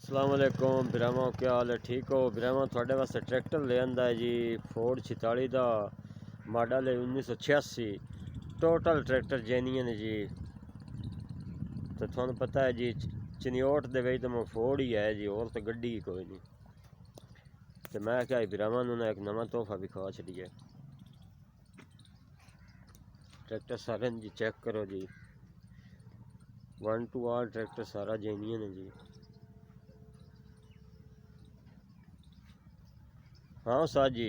अस्सलाम वालेकुम बिरामा, क्या हाल है? ठीक हो बिरामा? थोड़े वास्ते ट्रैक्टर ले आंदा है जी, फोर्ड 46 का मॉडल है 1986। टोटल ट्रैक्टर जेन्युइन है जी। तो थोड़ा पता है जी चनियोट दे तो मैं फोर्ड ही है जी, और तो गड्डी ही कोई नहीं। तो मैं क्या बिरामा ने एक नवा तोहफा भी खा छड़िए। ट्रैक्टर सारे जी चेक करो जी, 1 to R ट्रैक्टर सारा जेन्युइन है जी। हाँ साहब जी,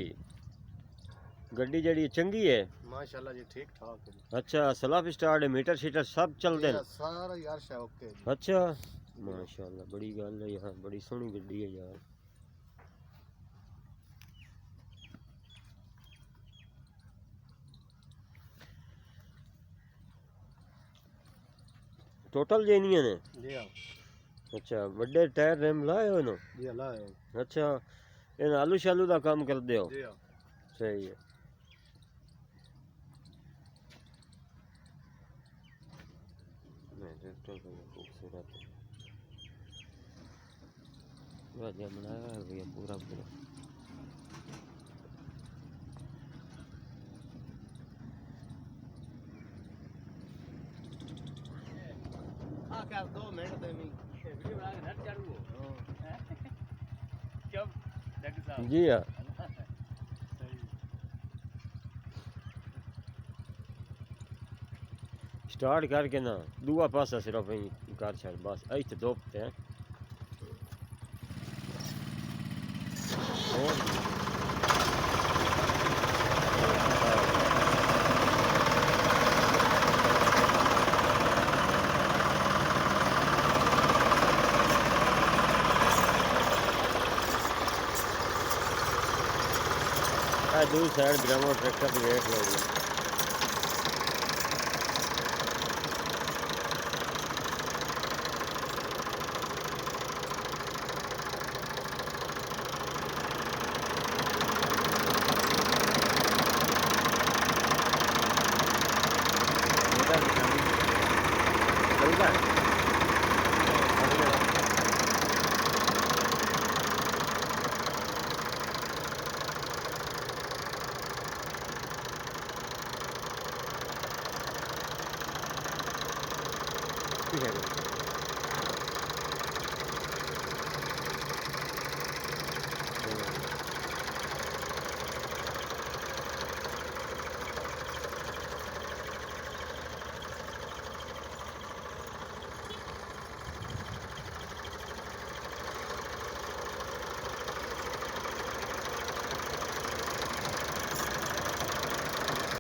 गड्डी जड़ी चंगी है माशाल्लाह जी, ठीक ठाक है। अच्छा, सेल्फ स्टार्ट है, मीटर शीटर सब चलते हैं? सारा यार शौक है। अच्छा माशाल्लाह, बड़ी गल है यार, बड़ी सोहनी गड्डी है यार। टोटल जेन्युइन है जी हाँ। अच्छा, बड़े टायर रिम लाए हो ना? जी लाए। अच्छा, इन आलू शालू का काम कर दे हो? जी हाँ। सही है। खूबसूरत बनाया है भैया पूरा पूरा। क्या 2 मिनट दे नहीं वीडियो बना के नट चढ़ू कब डॉक्टर साहब? जी हाँ, स्टार्ट करके ना दूआ पासा सिर्फ कर छड़ बस, ऐसे दोपते हैं और दूसरी साइड ग्रामो ट्रैक्टर की वेट लो जी। ठीक है।